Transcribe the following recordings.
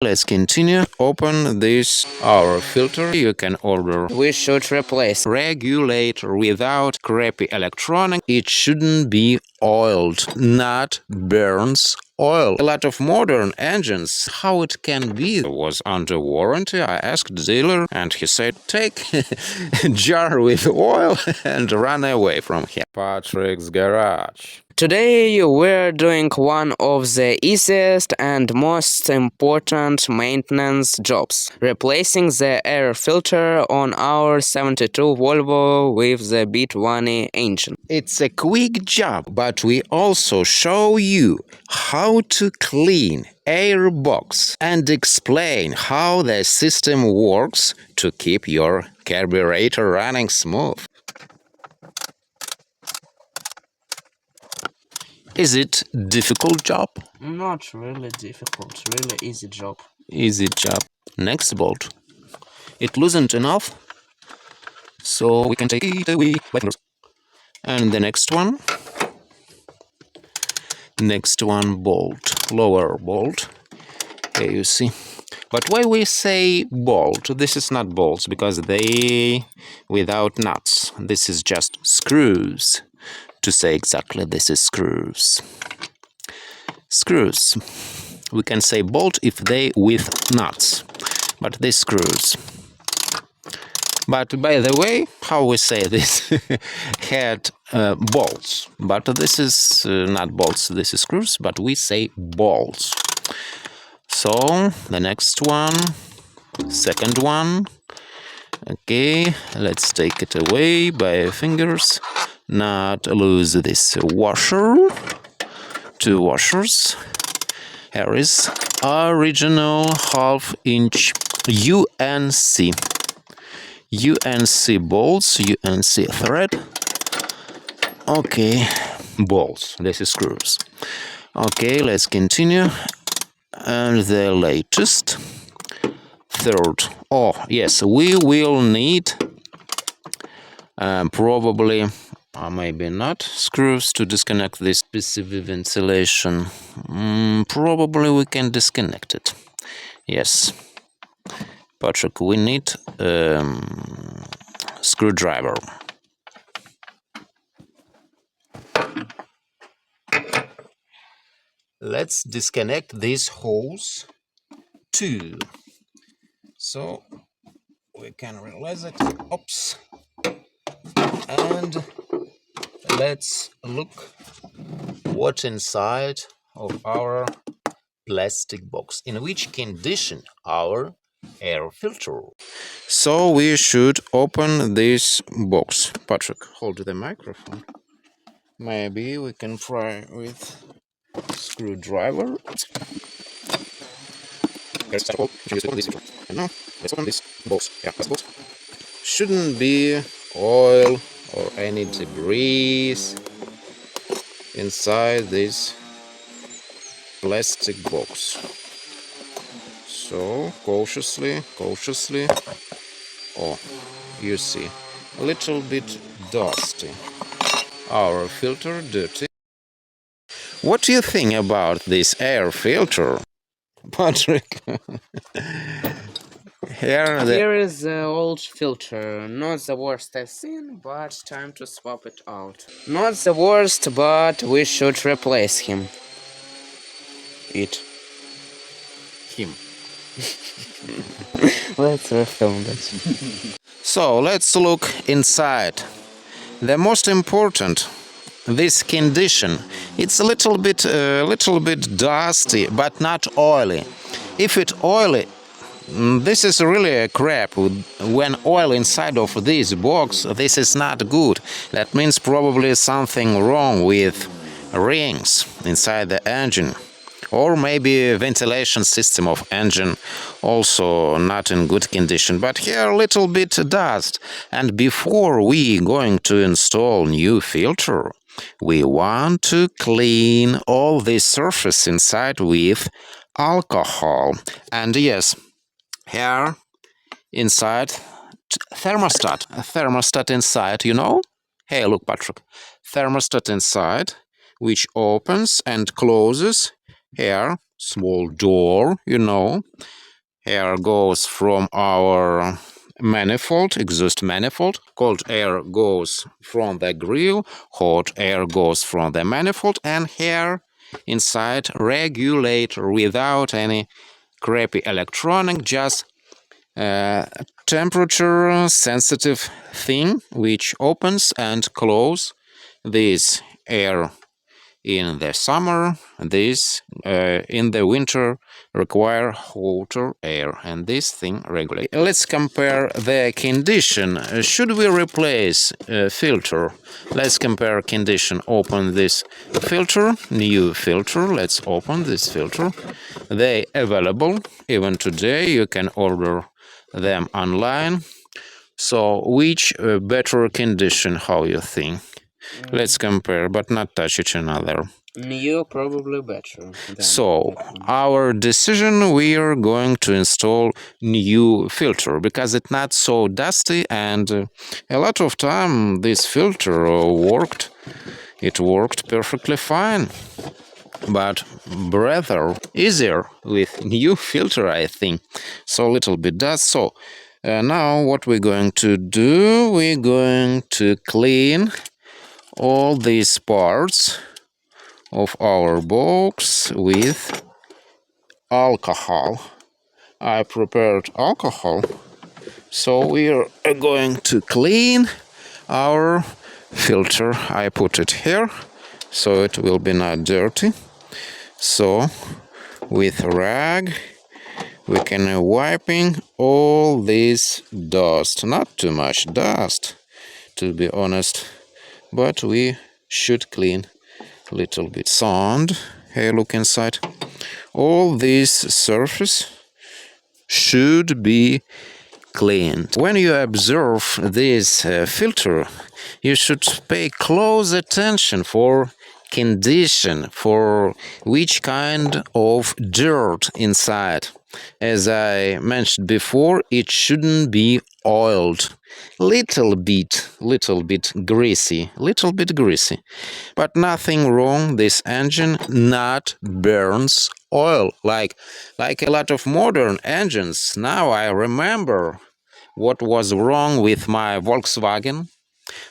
Let's continue. Open this our filter. You can order. We should replace regulator without crappy electronic. It shouldn't be oiled, not burns oil. A lot of modern engines, how it can be, was under warranty. I asked the dealer and he said, take a jar with oil and run away from here. Patrick's garage. Today we're doing one of the easiest and most important maintenance jobs, replacing the air filter on our 72 Volvo with the B20 engine. It's a quick job, but we also show you how to clean airbox and explain how the system works to keep your carburetor running smooth. Is it difficult job? Not really difficult, really easy job. Easy job. Next bolt. It loosened enough, so we can take it away by fingers. And the next one. Next one bolt, lower bolt. Here you see. But why we say bolt? This is not bolts because they without nuts. This is just screws. To say exactly, this is screws. Screws. We can say bolt if they with nuts, but these screws. But by the way, how we say this had bolts, but this is not bolts, this is screws, but we say bolts. So the next one, second one. Okay, let's take it away by fingers. Not lose this washer. Two washers. Here is original half-inch UNC. UNC bolts, UNC thread. Okay, bolts. This is screws. Okay, let's continue. And the latest. Third. Oh, yes, we will need probably, maybe not, screws to disconnect this PCV ventilation. Probably we can disconnect it. Yes. Patrick, we need screwdriver. Let's disconnect this hose too. So we can realize it. Oops. And let's look what's inside of our plastic box. In which condition our air filter. So we should open this box. Patrick, hold the microphone. Maybe we can try with screwdriver. Now let's open this box. Yeah, that's box. Shouldn't be oil or any debris inside this plastic box. So cautiously. Oh, you see, a little bit dusty. Our filter dirty. What do you think about this air filter, Patrick? Here is the old filter. Not the worst I've seen, but time to swap it out. Not the worst, but we should replace him. Him. Let's refilm that. So let's look inside. The most important, this condition. It's a little bit dusty, but not oily. If it's oily, this is really a crap. When oil inside of this box, this is not good. That means probably something wrong with rings inside the engine. Or maybe ventilation system of engine also not in good condition. But here a little bit dust. And before we going to install new filter, we want to clean all the surface inside with alcohol. And yes, here inside thermostat. A thermostat inside, you know? Hey, look, Patrick. Thermostat inside, which opens and closes Here, small door, air goes from our manifold, exhaust manifold. Cold air goes from the grill, hot air goes from the manifold, and here inside regulator without any crappy electronic, just temperature sensitive thing which opens and closes this air in the summer, this in the winter require hotter air, and this thing regulates. Let's compare the condition. Should we replace filter? Let's compare condition. Open this filter, new filter. Let's open this filter. They available even today. You can order them online. So which better condition? How you think? Let's compare, but not touch each another. New probably better. So, our decision, we are going to install new filter because it's not so dusty, and a lot of time this filter worked. It worked perfectly fine. But rather easier with new filter, I think. So a little bit dust. So now what we're going to do, we're going to clean all these parts of our box with alcohol. I prepared alcohol, so we are going to clean our filter. I put it here so it will be not dirty. So with rag we can wiping all this dust, not too much dust to be honest, but we should clean a little bit. Sound, hey, look inside. All this surface should be cleaned. When you observe this filter, you should pay close attention for condition, for which kind of dirt inside. As I mentioned before, it shouldn't be oiled. Little bit greasy, but nothing wrong. This engine not burns oil like a lot of modern engines. Now I remember what was wrong with my Volkswagen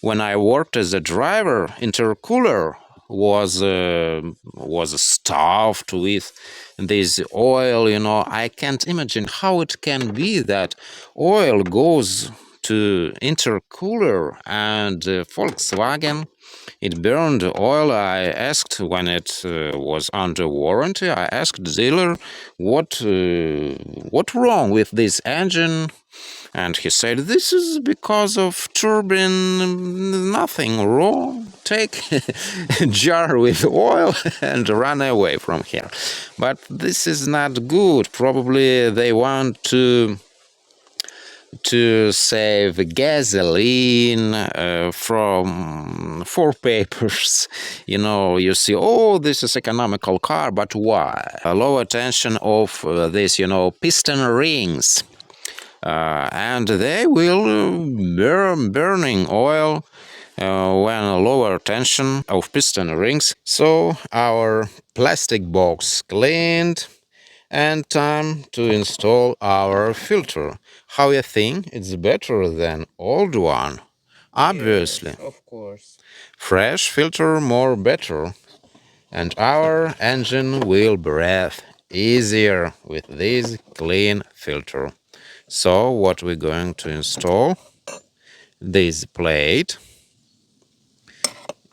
when I worked as a driver. Intercooler was stuffed with this oil. I can't imagine how it can be that oil goes to intercooler, and Volkswagen, it burned oil. I asked when it was under warranty. I asked the dealer what wrong with this engine, and he said this is because of turbine. Nothing wrong. Take a jar with oil and run away from here. But this is not good. Probably they want to save gasoline for papers. You see, oh, this is economical car, but why? A lower tension of this, piston rings, and they will burning oil when lower tension of piston rings. So our plastic box cleaned, and time to install our filter. How you think? It's better than old one? Obviously. Yes, of course. Fresh filter more better, and our engine will breathe easier with this clean filter. So what we're going to install? This plate.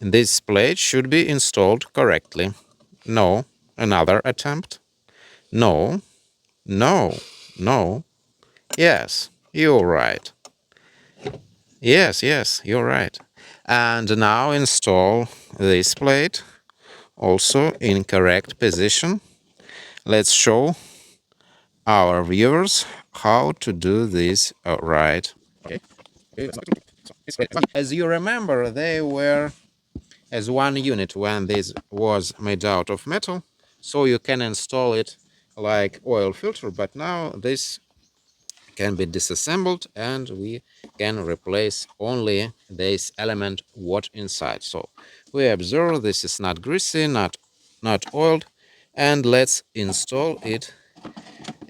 This plate should be installed correctly. No, another attempt. No, no, no. Yes, you're right. Yes, you're right. And now install this plate also in correct position. Let's show our viewers how to do this right. Okay. As you remember, they were as one unit when this was made out of metal, so you can install it like oil filter, but now this can be disassembled and we can replace only this element what inside. So we observe this is not greasy, not oiled, and let's install it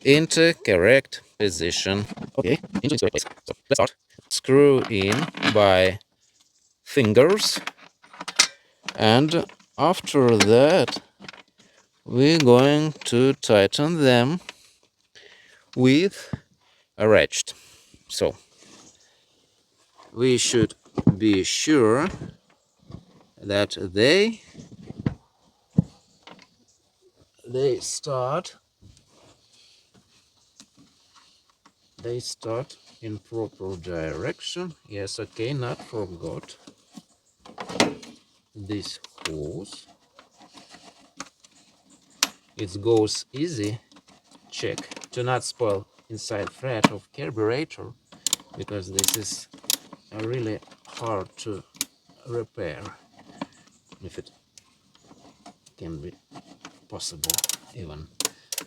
into correct position. Okay, into its place. So let's start. Screw in by fingers, and after that we're going to tighten them with a ratchet. So we should be sure that they start in proper direction. Yes, okay, not forgot this hose. It goes easy. Check to not spoil inside thread of carburetor, because this is really hard to repair, if it can be possible even.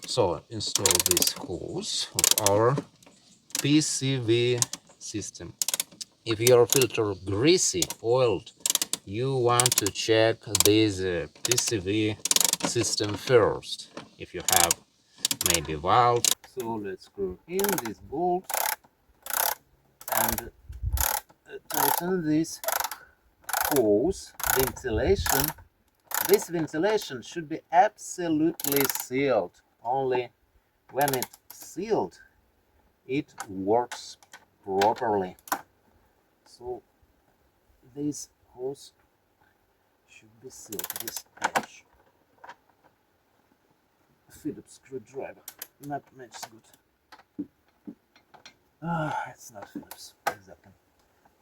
So install this hose of our PCV system. If your filter greasy, oiled, you want to check this PCV system first. If you have maybe valve, so let's screw in this bolt and tighten this hose. Ventilation. This ventilation should be absolutely sealed. Only when it's sealed, it works properly. So this hose should be sealed. This edge. Phillips screwdriver, not much good. It's not Phillips, exactly.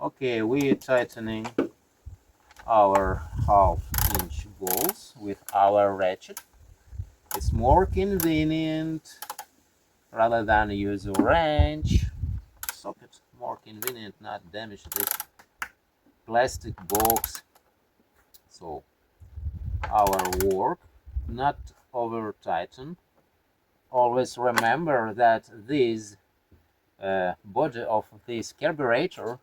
Okay, we're tightening our half-inch bolts with our ratchet. It's more convenient rather than use a wrench. Socket, more convenient, not damage this plastic box. So our work, not over tighten. Always remember that this body of this carburetor,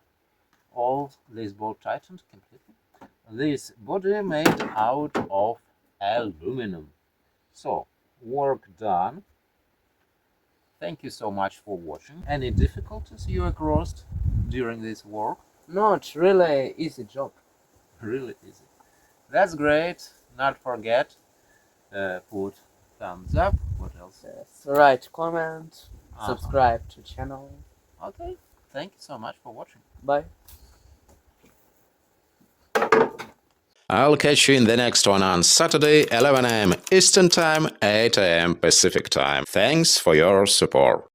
all this bolt tightened completely. This body made out of aluminum. So work done. Thank you so much for watching. Any difficulties you across during this work? Not really easy job. Really easy. That's great. Not forget, put thumbs up. What else? Yes, write comment, subscribe to channel. Okay. Thank you so much for watching. Bye. I'll catch you in the next one on Saturday, 11 a.m. Eastern Time, 8 a.m. Pacific Time. Thanks for your support.